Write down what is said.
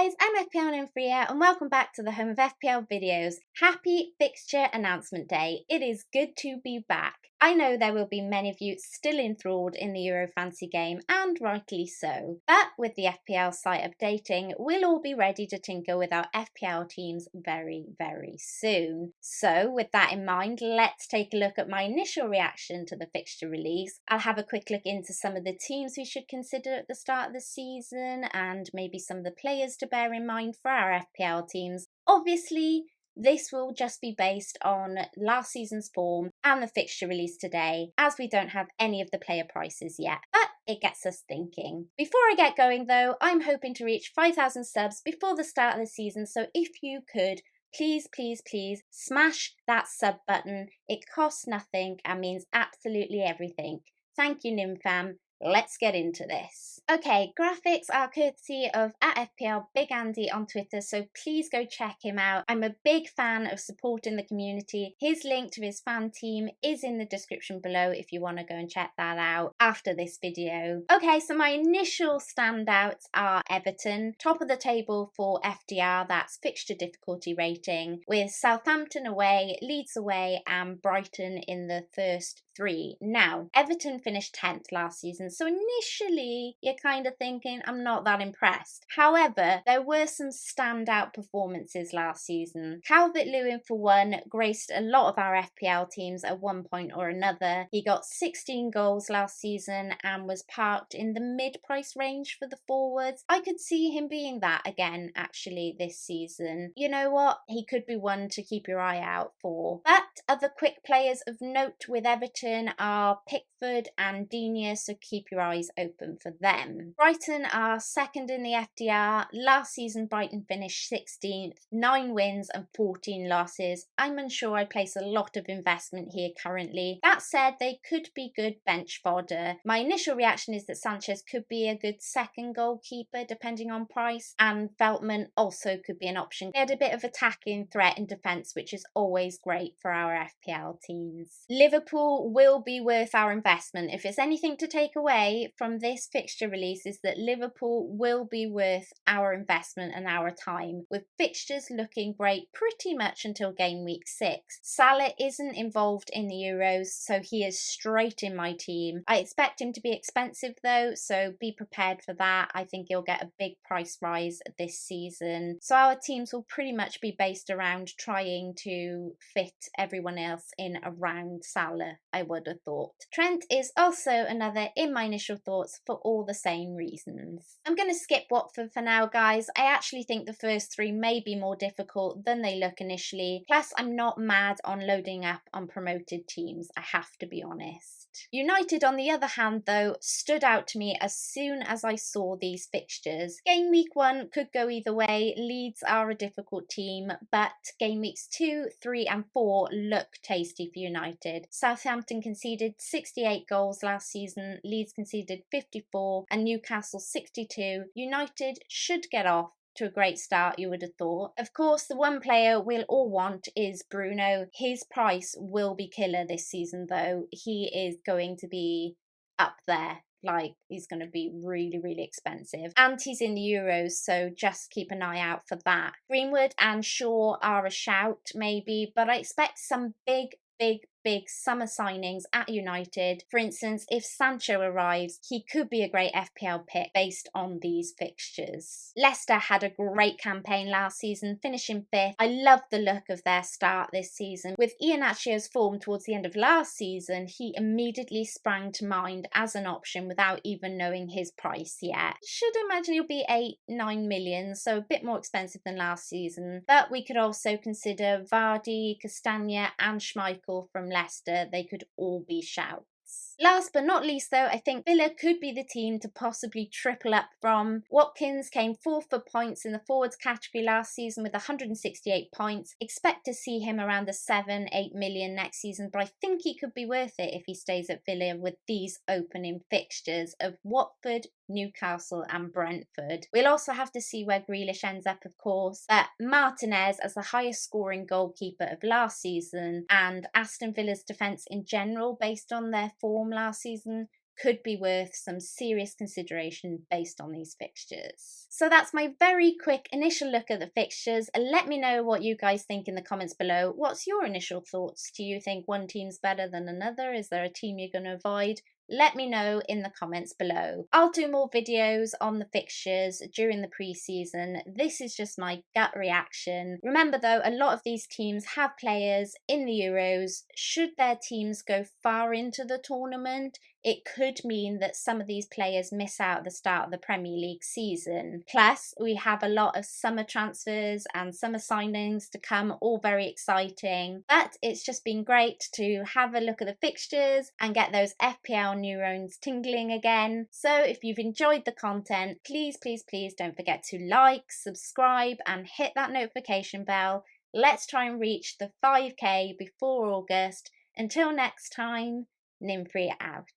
guys, I'm FPL and Freya and welcome back to the home of FPL videos. Happy fixture announcement day. It is good to be back. I know there will be many of you still enthralled in the Euro fantasy game, and rightly so. But with the FPL site updating, we'll all be ready to tinker with our FPL teams very, very soon. So with that in mind, let's take a look at my initial reaction to the fixture release. I'll have a quick look into some of the teams we should consider at the start of the season and maybe some of the players to bear in mind for our FPL teams. Obviously, this will just be based on last season's form and the fixture release today, as we don't have any of the player prices yet, but it gets us thinking. Before I get going though, I'm hoping to reach 5,000 subs before the start of the season, so if you could, please, please, please smash that sub button. It costs nothing and means absolutely everything. Thank you, Lynn fam. Let's get into this. Okay, graphics are courtesy of @FPL Big Andy on Twitter, so please go check him out. I'm a big fan of supporting the community. His link to his fan team is in the description below if you want to go and check that out after this video. Okay, so my initial standouts are Everton, top of the table for FDR, that's fixture difficulty rating, with Southampton away, Leeds away, and Brighton in the first three. Now, Everton finished 10th last season, so initially you're kind of thinking, I'm not that impressed. However, there were some standout performances last season. Calvert-Lewin, for one, graced a lot of our FPL teams at one point or another. He got 16 goals last season and was parked in the mid-price range for the forwards. I could see him being that again, actually, this season. You know what? He could be one to keep your eye out for. But other quick players of note with Everton are Pickford and Digne, so keep your eyes open for them. Brighton are second in the FDR. Last season Brighton finished 16th, 9 wins and 14 losses. I'm unsure I place a lot of investment here currently. That said, they could be good bench fodder. My initial reaction is that Sanchez could be a good second goalkeeper depending on price, and Veltman also could be an option. They had a bit of attacking threat in defence, which is always great for our FPL teams. Liverpool will be worth our investment. If it's anything to take away from this fixture release, is that Liverpool will be worth our investment and our time, with fixtures looking great pretty much until game week 6. Salah isn't involved in the Euros, so he is straight in my team. I expect him to be expensive though, so be prepared for that. I think he'll get a big price rise this season. So our teams will pretty much be based around trying to fit everyone else in around Salah, I would have thought. Trent is also another in my initial thoughts for all the same reasons. I'm going to skip Watford for now, guys. I actually think the first three may be more difficult than they look initially. Plus, I'm not mad on loading up on promoted teams, I have to be honest. United, on the other hand, though, stood out to me as soon as I saw these fixtures. Game week 1 could go either way. Leeds are a difficult team, but game weeks 2, 3 and 4 look tasty for United. Southampton conceded 68 goals last season, Leeds conceded 54 and Newcastle 62. United should get off to a great start, you would have thought. Of course, the one player we'll all want is Bruno. His price will be killer this season though. He is going to be up there. Like, he's going to be really, really expensive. And he's in the Euros, so just keep an eye out for that. Greenwood and Shaw are a shout, maybe, but I expect some big summer signings at United. For instance, if Sancho arrives, he could be a great FPL pick based on these fixtures. Leicester had a great campaign last season, finishing 5th. I love the look of their start this season. With Iheanacho's form towards the end of last season, he immediately sprang to mind as an option without even knowing his price yet. Should imagine he'll be 8-9 million, so a bit more expensive than last season. But we could also consider Vardy, Castagna and Schmeichel from Leicester. They could all be shouts. Last but not least though, I think Villa could be the team to possibly triple up from. Watkins came 4th for points in the forwards category last season with 168 points. Expect to see him around the 7-8 million next season, but I think he could be worth it if he stays at Villa with these opening fixtures of Watford, Newcastle and Brentford. We'll also have to see where Grealish ends up, of course, but Martinez as the highest scoring goalkeeper of last season, and Aston Villa's defence in general based on their form last season could be worth some serious consideration based on these fixtures. So that's my very quick initial look at the fixtures. Let me know what you guys think in the comments below. What's your initial thoughts? Do you think one team's better than another? Is there a team you're going to avoid? Let me know in the comments below. I'll do more videos on the fixtures during the pre-season. This is just my gut reaction. Remember though, a lot of these teams have players in the Euros. Should their teams go far into the tournament, it could mean that some of these players miss out at the start of the Premier League season. Plus, we have a lot of summer transfers and summer signings to come, all very exciting. But it's just been great to have a look at the fixtures and get those FPL neurons tingling again. So if you've enjoyed the content, please, please, please don't forget to like, subscribe and hit that notification bell. Let's try and reach the 5k before August. Until next time, Nymphrey out.